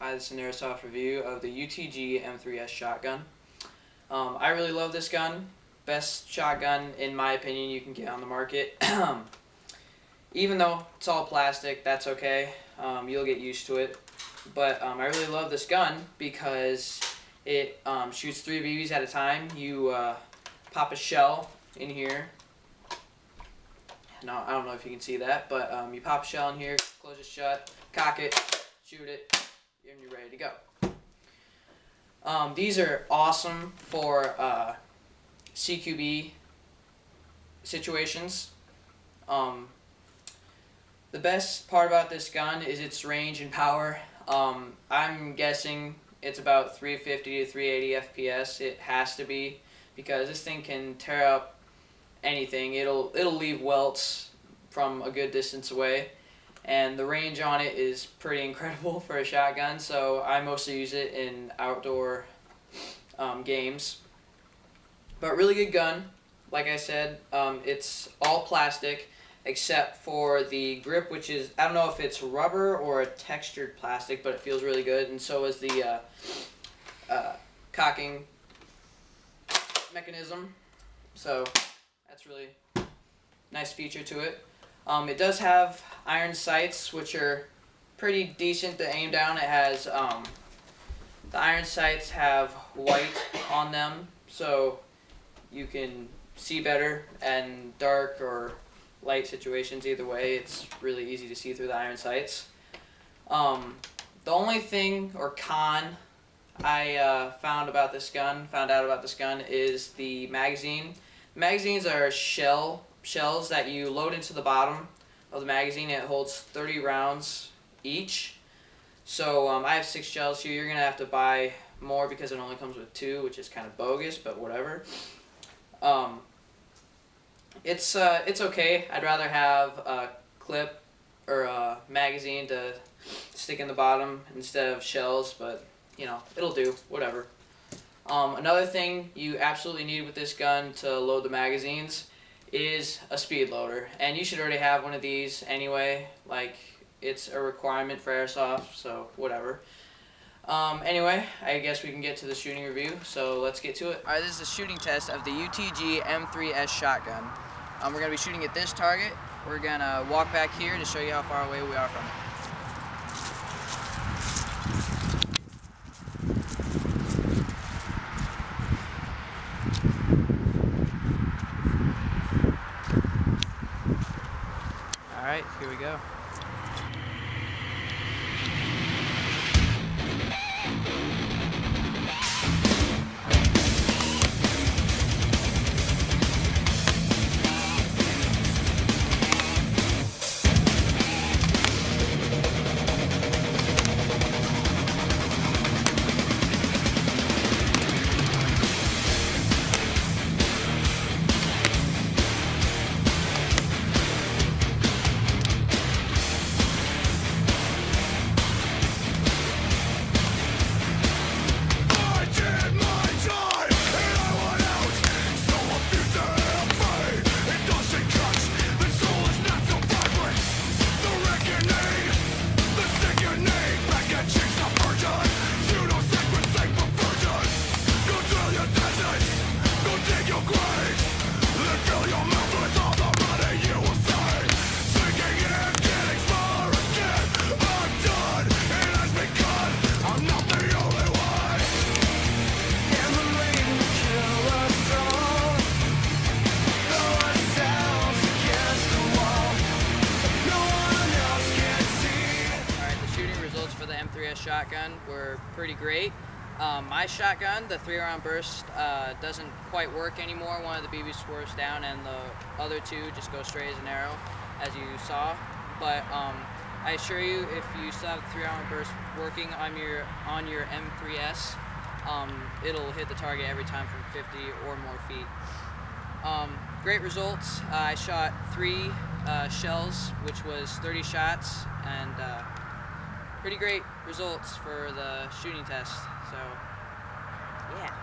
Hi, this is an airsoft review of the UTG M3S Shotgun. I really love this gun. Best shotgun, in my opinion, you can get on the market. Even though it's all plastic, that's okay. You'll get used to it. But I really love this gun because it shoots 3 BBs at a time. You pop a shell in here. No, I don't know if you can see that, but you pop a shell in here, close it shut, cock it, shoot it, and you're ready to go. These are awesome for CQB situations. The best part about this gun is its range and power. I'm guessing it's about 350 to 380 FPS. It has to be, because this thing can tear up anything. It'll leave welts from a good distance away, and the range on it is pretty incredible for a shotgun. So I mostly use it in outdoor games. But really good gun. Like I said, it's all plastic except for the grip, which is, I don't know if it's rubber or a textured plastic, but it feels really good. And so is the cocking mechanism. So that's really nice feature to it. It does have iron sights, which are pretty decent to aim down. It has the iron sights have white on them, so you can see better in dark or light situations. Either way, it's really easy to see through the iron sights. The only thing or con I found out about this gun is the magazine. Magazines are shells that you load into the bottom of the magazine. It holds 30 rounds each. So I have 6 shells here. You're gonna have to buy more because it only comes with 2, which is kind of bogus, but whatever. It's okay. I'd rather have a clip or a magazine to stick in the bottom instead of shells, but you know, it'll do, whatever. Another thing you absolutely need with this gun to load the magazines is a speed loader, and you should already have one of these anyway. Like, it's a requirement for airsoft, so whatever. Anyway, I guess we can get to the shooting review, so let's get to it. Alright, this is a shooting test of the UTG M3S Shotgun. We're going to be shooting at this target. We're going to walk back here to show you how far away we are from it. Alright, here we go. For the M3S shotgun were pretty great. My shotgun, the 3-round burst, doesn't quite work anymore. One of the BBs swerves down and the other 2 just go straight as an arrow, as you saw. But I assure you, if you still have the 3-round burst working on your M3S, it'll hit the target every time from 50 or more feet. Great results. I shot 3 shells, which was 30 shots, and pretty great results for the shooting test. So, yeah.